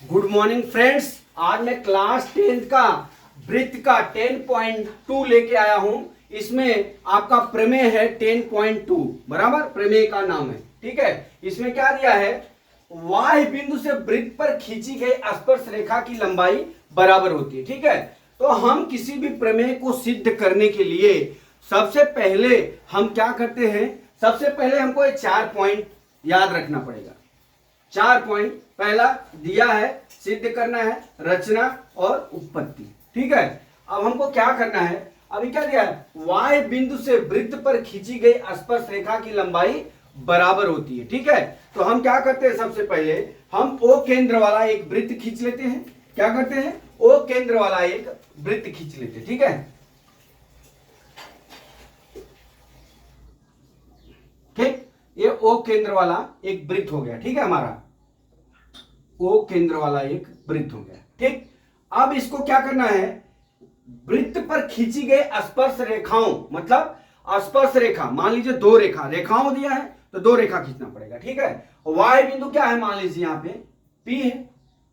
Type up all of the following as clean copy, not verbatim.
Good morning friends. आज मैं class 10 का वृत्त का 10.2 लेके आया हूं। इसमें आपका प्रमेय है 10.2 बराबर, प्रमेय का नाम है। ठीक है, इसमें क्या दिया है, वाह्य बिंदु से वृत्त पर खींची गई स्पर्श रेखा की लंबाई बराबर होती है। ठीक है, तो हम किसी भी प्रमेय को सिद्ध करने के लिए सबसे पहले हम क्या करते हैं, सबसे पहले हमको ये 4 पॉइंट याद रखना पड़ेगा। 4 पॉइंट, पहला दिया है, सिद्ध करना है, रचना और उत्पत्ति। ठीक है, अब हमको क्या करना है, अभी क्या दिया है, वाह्य बिंदु से वृत्त पर खींची गई स्पर्श रेखा की लंबाई बराबर होती है। ठीक है, तो हम क्या करते हैं, सबसे पहले हम ओ केंद्र वाला एक वृत्त खींच लेते हैं। क्या करते हैं, ओ केंद्र वाला एक वृत्त खींच लेते हैं। ठीक है, ठीक, ये ओ केंद्र वाला एक वृत्त हो गया। ठीक है, हमारा ओ केंद्र वाला एक वृत्त हो गया। ठीक, अब इसको क्या करना है, वृत्त पर खींची गई स्पर्श रेखाओं, मतलब स्पर्श रेखा, मान लीजिए दो रेखाओं दिया है तो दो रेखा खींचना पड़ेगा। ठीक है, वाय बिंदु क्या है, मान लीजिए यहाँ पे P है।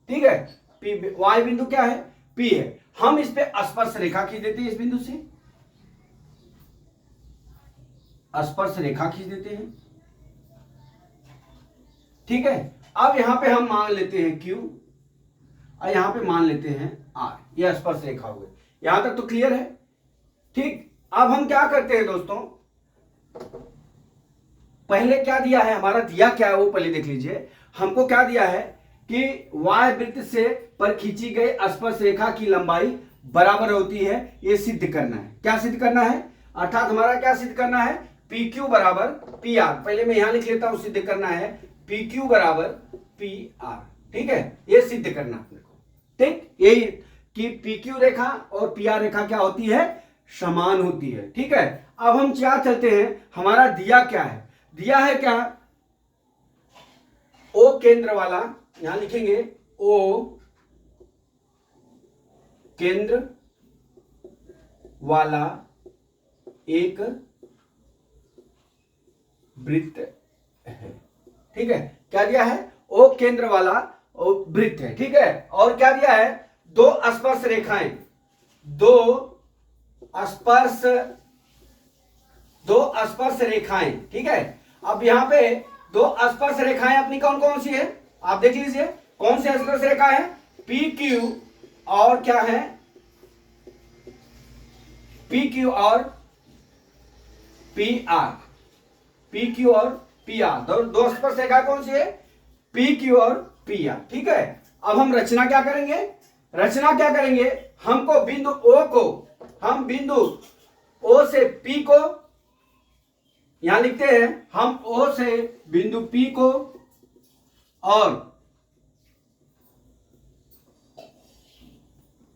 ठीक है, P, वाय बिंदु क्या है, P है। हम इस पे स्पर्श रेखा खींच देते हैं, इस बिंदु से स्पर्श रेखा खींच देते हैं। ठीक है, अब यहां पे हम मान लेते हैं Q और यहां पे मान लेते हैं R, यह स्पर्श रेखा हो गई। यहां तक तो क्लियर है। ठीक, अब हम क्या करते हैं दोस्तों, पहले क्या दिया है, हमारा दिया क्या है वो पहले देख लीजिए। हमको क्या दिया है कि वाह्य वृत्त से पर खींची गई स्पर्श रेखा की लंबाई बराबर होती है, ये सिद्ध करना है। क्या सिद्ध करना है, अर्थात हमारा क्या सिद्ध करना है, PQ बराबर PR। पहले मैं यहां लिख लेता हूं, सिद्ध करना है PQ बराबर PR। ठीक है, ये सिद्ध करना अपने को। ठीक, यही कि PQ रेखा और PR रेखा क्या होती है, समान होती है। ठीक है, अब हम क्या चलते हैं, हमारा दिया क्या है, दिया है क्या, ओ केंद्र वाला, यहां लिखेंगे ओ केंद्र वाला एक वृत्त है। ठीक है, क्या दिया है, ओ केंद्र वाला वृत्त है। ठीक है, और क्या दिया है, दो स्पर्श रेखाएं, दो स्पर्श रेखाएं। ठीक है, अब यहां पे दो स्पर्श रेखाएं अपनी कौन कौन सी है, आप देख लीजिए कौन सी स्पर्श रेखा है, PQ और क्या है, PQ और PR। PQ और PR दो स्पर्श रेखा कौन सी है, PQ और PR। ठीक है, अब हम रचना क्या करेंगे, हमको बिंदु O को, हम बिंदु O से P को यहां लिखते हैं, हम O से बिंदु P को और,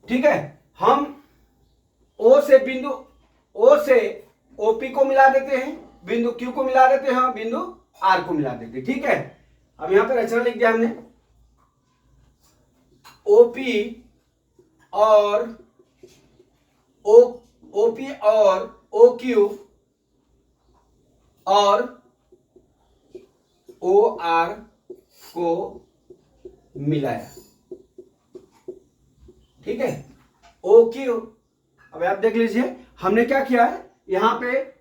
ठीक है, हम O से बिंदु O से OP को मिला देते हैं, बिंदु Q को मिला देते हैं, बिंदु R को मिला देते हैं। ठीक है, अब यहां पे रचना लिख दिया हमने, OP और OP और OQ और OR को मिलाया। ठीक है, OQ, अब आप देख लीजिए हमने क्या किया है, यहां पे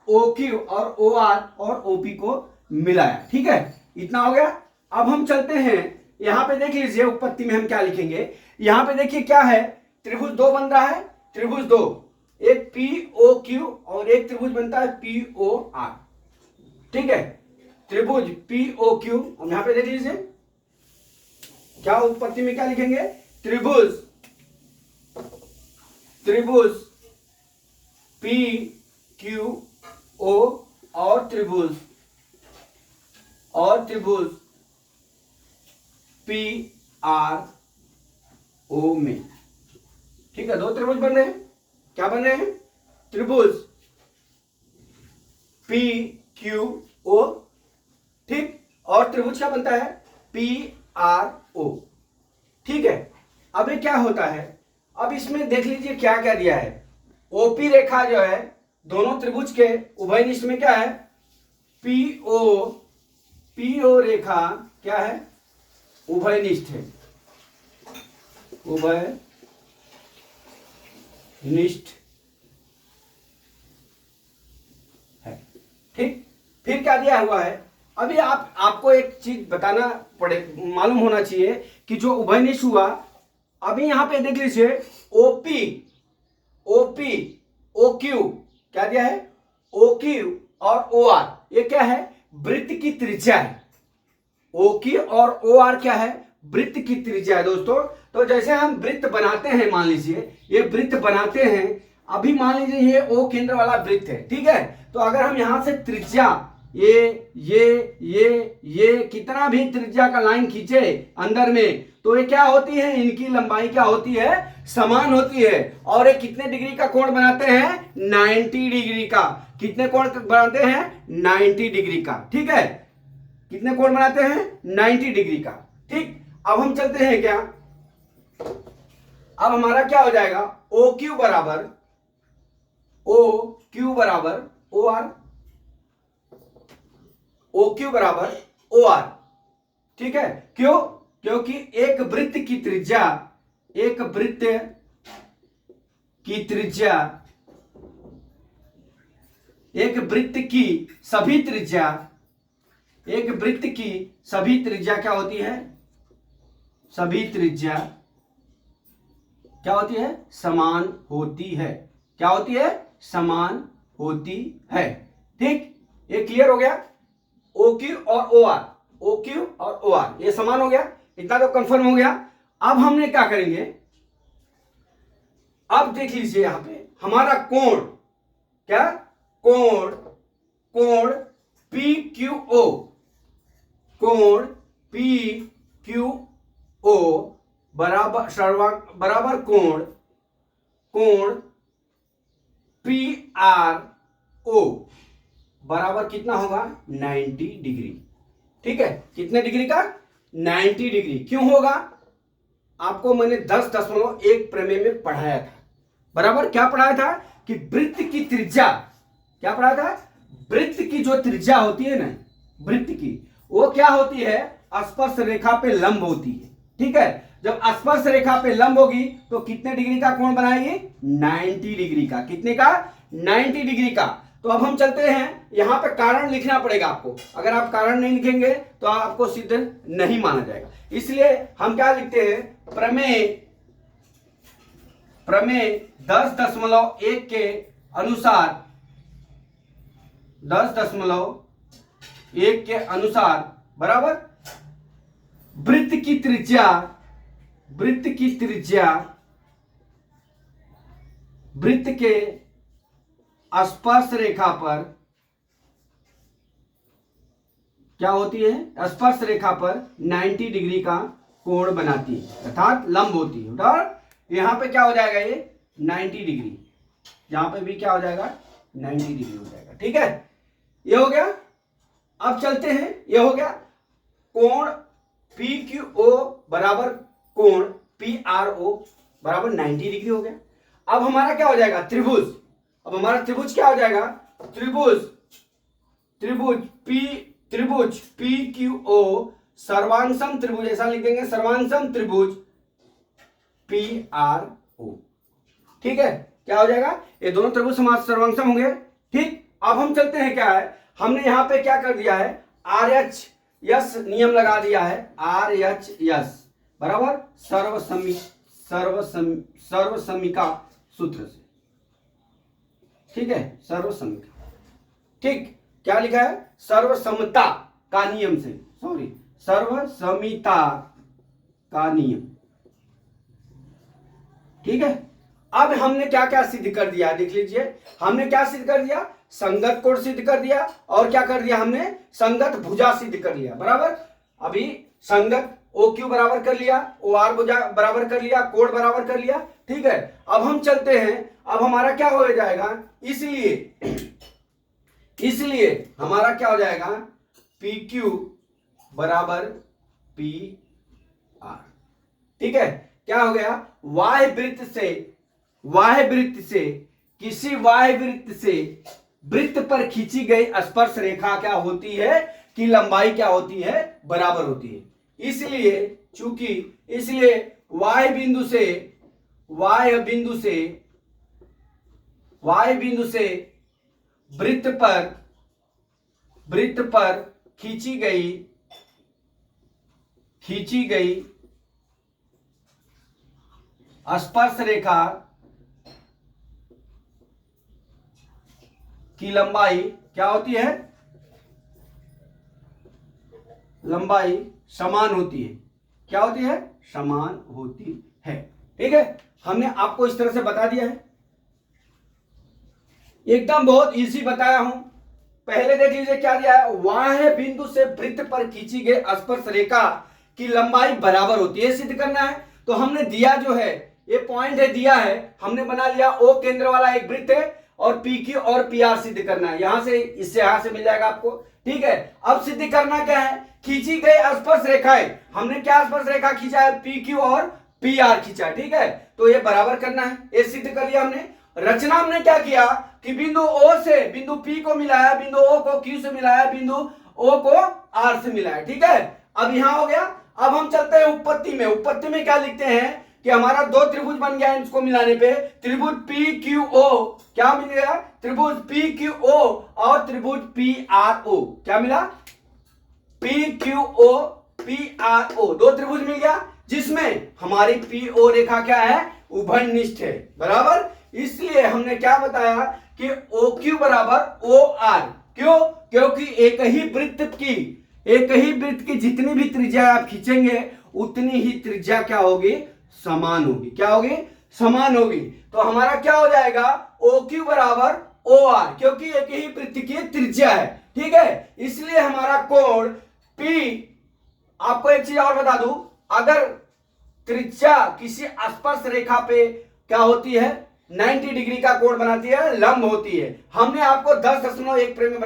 OQ और OR और OP को मिलाया। ठीक है, इतना हो गया। अब हम चलते हैं, यहां पे देख लीजिए उत्पत्ति में हम क्या लिखेंगे, यहां पे देखिए क्या है, त्रिभुज दो बन रहा है, त्रिभुज दो, एक POQ और एक त्रिभुज बनता है POR। ठीक है, त्रिभुज POQ, हम यहां पे देख लीजिए क्या उत्पत्ति में क्या लिखेंगे, त्रिभुज PQO और त्रिभुज PRO में। ठीक है, दो त्रिभुज बन रहे हैं, क्या बन रहे हैं, त्रिभुज PQO। ठीक, और त्रिभुज क्या बनता है, PRO। ठीक है, अब ये क्या होता है, अब इसमें देख लीजिए क्या क्या दिया है, OP रेखा जो है दोनों त्रिभुज के उभयनिष्ठ में क्या है, PO रेखा क्या है, उभयनिष्ठ है। उभयनिष्ठ है। ठीक, फिर क्या दिया हुआ है, अभी आपको एक चीज बताना पड़े, मालूम होना चाहिए कि जो उभयनिष्ठ हुआ, अभी यहां पे देख लीजिए ओपी, ओपी, ओक्यू, क्या दिया है, ओक्यू और ओ आर, ये क्या है, वृत्त की त्रिज्या है। ओक्यू और ओ आर क्या है, वृत्त की त्रिज्या है दोस्तों। तो जैसे हम वृत्त बनाते हैं, मान लीजिए ये वृत्त बनाते हैं, अभी मान लीजिए ये ओ केंद्र वाला वृत्त है, ठीक है। तो अगर हम यहां से त्रिज्या ये कितना भी त्रिज्या का लाइन खींचे अंदर में, तो ये क्या होती है, इनकी लंबाई क्या होती है, समान होती है। और ये कितने डिग्री का कोण बनाते हैं, 90 डिग्री का। कितने कोण बनाते हैं, 90 डिग्री का, ठीक है। कितने कोण बनाते हैं, 90 डिग्री का। ठीक, अब हम चलते हैं क्या, अब हमारा क्या हो जाएगा, ओ क्यू बराबर ओ आर, ओ क्यू बराबर ओ आर, ठीक है। क्यों, क्योंकि एक वृत्त की त्रिज्या, एक वृत्त की त्रिज्या, एक वृत्त की सभी त्रिज्या, एक वृत्त की सभी त्रिज्या क्या होती है, सभी त्रिज्या क्या होती है, समान होती है। क्या होती है, समान होती है। ठीक, ये क्लियर हो गया, ओ क्यू और ओ आर, ओ क्यू और ओ आर ये समान हो गया, इतना तो कंफर्म हो गया। अब हमने क्या करेंगे, अब देख लीजिए यहां पे हमारा कोण, क्या, कोण पी क्यू ओ, कोण पी क्यू ओ बराबर कोण पी आर ओ बराबर कितना होगा, 90 डिग्री। ठीक है, कितने डिग्री का, 90 डिग्री। क्यों होगा, आपको मैंने 10.1 प्रमेय में पढ़ाया था, बराबर। क्या पढ़ाया था कि वृत्त की त्रिज्या, क्या पढ़ाया था, वृत्त की जो त्रिज्या होती है ना, वृत्त की, वो क्या होती है, स्पर्श रेखा पे लंब होती है। ठीक है, जब स्पर्श रेखा पे लंब होगी तो कितने डिग्री का कोण बनाएगी, 90 डिग्री का। कितने का, 90 डिग्री का। तो अब हम चलते हैं, यहां पे कारण लिखना पड़ेगा आपको, अगर आप कारण नहीं लिखेंगे तो आपको सिद्ध नहीं माना जाएगा। इसलिए हम क्या लिखते हैं, प्रमेय 10.1 के अनुसार, 10.1 के अनुसार बराबर वृत्त की त्रिज्या, वृत्त के स्पर्श रेखा पर क्या होती है, स्पर्श रेखा पर 90 डिग्री का कोण बनाती है, अर्थात लंब होती है। और यहां पे क्या हो जाएगा, ये 90 डिग्री, यहां पे भी क्या हो जाएगा, 90 डिग्री हो जाएगा। ठीक है, ये हो गया। अब चलते हैं, ये हो गया कोण पी क्यू ओ बराबर कोण पी आर ओ बराबर 90 डिग्री हो गया। अब हमारा क्या हो जाएगा, त्रिभुज। अब हमारा त्रिभुज क्या हो जाएगा, त्रिभुज पी क्यू ओ सर्वांगसम त्रिभुज, ऐसा लिख देंगे, सर्वांगसम त्रिभुज पी आर ओ। ठीक है, क्या हो जाएगा, ये दोनों त्रिभुज सर्वांगसम होंगे। ठीक, अब हम चलते हैं, क्या है, हमने यहां पे क्या कर दिया है, आर एच यस नियम लगा दिया है, आर एच यस बराबर सर्वसमिका सूत्र से। ठीक है, सर्वसमिका, ठीक, क्या लिखा है, सर्वसमता का नियम से, सॉरी, सर्वसमिता का नियम। ठीक है, अब हमने क्या क्या सिद्ध कर दिया, देख लीजिए, हमने क्या सिद्ध कर दिया, संगत कोण सिद्ध कर दिया, और क्या कर दिया हमने, संगत भुजा सिद्ध कर लिया, बराबर। अभी संगत ओ क्यू बराबर कर लिया, ओ आर भुजा बराबर कर लिया, कोण बराबर कर लिया। ठीक है, अब हम चलते हैं, अब हमारा क्या हो जाएगा, इसलिए हमारा क्या हो जाएगा, पी क्यू बराबर पी आर। ठीक है, क्या हो गया, वाह्य वृत्त से किसी वाह्य वृत्त से वृत्त पर खींची गई स्पर्श रेखा क्या होती है, कि लंबाई क्या होती है, बराबर होती है। इसलिए चूंकि इसलिए y बिंदु से वृत्त पर खींची गई स्पर्श रेखा की लंबाई क्या होती है? लंबाई समान होती है। क्या होती है? समान होती है। ठीक है, हमने आपको इस तरह से बता दिया है, एकदम बहुत इजी बताया हूं। पहले देख लीजिए क्या दिया है, वह बिंदु से वृत्त पर खींची गई स्पर्श रेखा की लंबाई बराबर होती है, सिद्ध करना है। तो हमने दिया जो है, ये पॉइंट है दिया है, हमने बना लिया ओ केंद्र वाला एक वृत्त है और पी क्यू और पी आर सिद्ध करना है। यहां से इससे यहां से मिल जाएगा आपको। ठीक है, अब सिद्ध करना क्या है, खींची गई स्पर्श रेखाएं, हमने क्या स्पर्श रेखा खींचा है? पी क्यू और पी आर खींचा। ठीक है, तो ये बराबर करना है, ये सिद्ध कर लिया हमने। रचना हमने क्या किया कि बिंदु ओ से बिंदु पी को मिलाया, बिंदु ओ को क्यू से मिलाया, बिंदु ओ को आर से मिलाया। ठीक है, अब यहां हो गया। अब हम चलते हैं उत्पत्ति में। उत्पत्ति में क्या लिखते हैं कि हमारा दो त्रिभुज बन गया इसको मिलाने पे, त्रिभुज पी क्यू ओ, क्या मिल गया? त्रिभुज पी क्यू ओ और त्रिभुज पी आर ओ। क्या मिला? P Q O P R O, दो त्रिभुज मिल गया जिसमें हमारी पी ओ रेखा क्या है? उभयनिष्ठ है, बराबर। इसलिए हमने क्या बताया कि ओ क्यू बराबर ओ आर। क्यों? क्योंकि एक ही वृत्त की जितनी भी त्रिज्या आप खींचेंगे उतनी ही त्रिज्या क्या होगी? समान होगी। क्या होगी? समान होगी। तो हमारा क्या हो जाएगा? ओ क्यू बराबर ओ आर, क्योंकि एक ही वृत्त की त्रिज्या है। ठीक है, इसलिए हमारा कोण P, आपको एक चीज और बता दूं, अगर त्रिज्या किसी स्पर्श रेखा पे क्या होती है? 90 डिग्री का कोण बनाती है, लंब होती है। हमने आपको 10.1 प्रेम में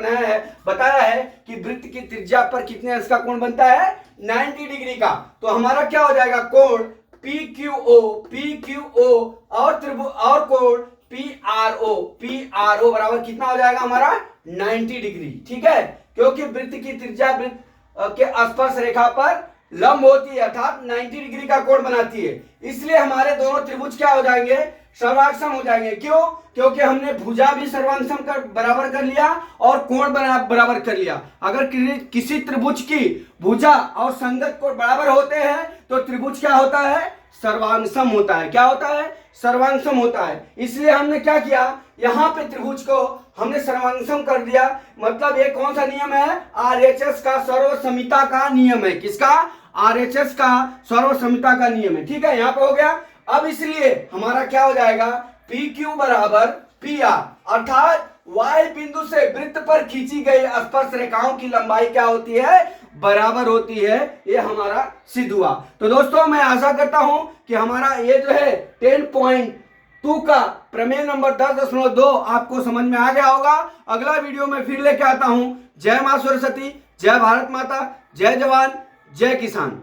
बताया है कि वृत्त की त्रिज्या पर कितने इसका कोण बनता है? 90 डिग्री का। तो हमारा क्या हो जाएगा? कोण पी क्यू ओ और कोण पी आर ओ बराबर कितना हो जाएगा हमारा? 90 डिग्री। ठीक है, क्योंकि वृत्त की त्रिज्या वृत्त के स्पर्श रेखा पर लंब होती है, अर्थात 90 डिग्री का कोण बनाती है। इसलिए हमारे दोनों त्रिभुज क्या हो जाएंगे? सर्वांगसम हो जाएंगे। क्यों? क्योंकि हमने भुजा भी सर्वांगसम कर बराबर कर लिया और कोण बराबर कर लिया। अगर किसी त्रिभुज की भुजा और संगत कोण बराबर होते हैं तो त्रिभुज क्या होता है? सर्वांगसम होता है। क्या होता है? सर्वांगसम होता है। इसलिए हमने क्या किया, यहां पे त्रिभुज को हमने सर्वांगसम कर दिया। मतलब ये कौन सा नियम है? आरएचएस का सर्वसमिता का नियम है। किसका? आरएचएस का सर्वसमिता का नियम है। ठीक है, यहां पे हो गया। अब इसलिए हमारा क्या हो जाएगा? पी क्यू बराबर पी आर, अर्थात वाई बिंदु से वृत्त पर खींची गई स्पर्श रेखाओं की लंबाई क्या होती है? बराबर होती है। ये हमारा सिद्ध हुआ। तो दोस्तों मैं आशा करता हूं कि हमारा ये जो है 10.2 का प्रमेय नंबर 10.2 आपको समझ में आ गया होगा। अगला वीडियो में फिर लेके आता हूं। जय मां सरस्वती, जय भारत माता, जय जवान, जय किसान।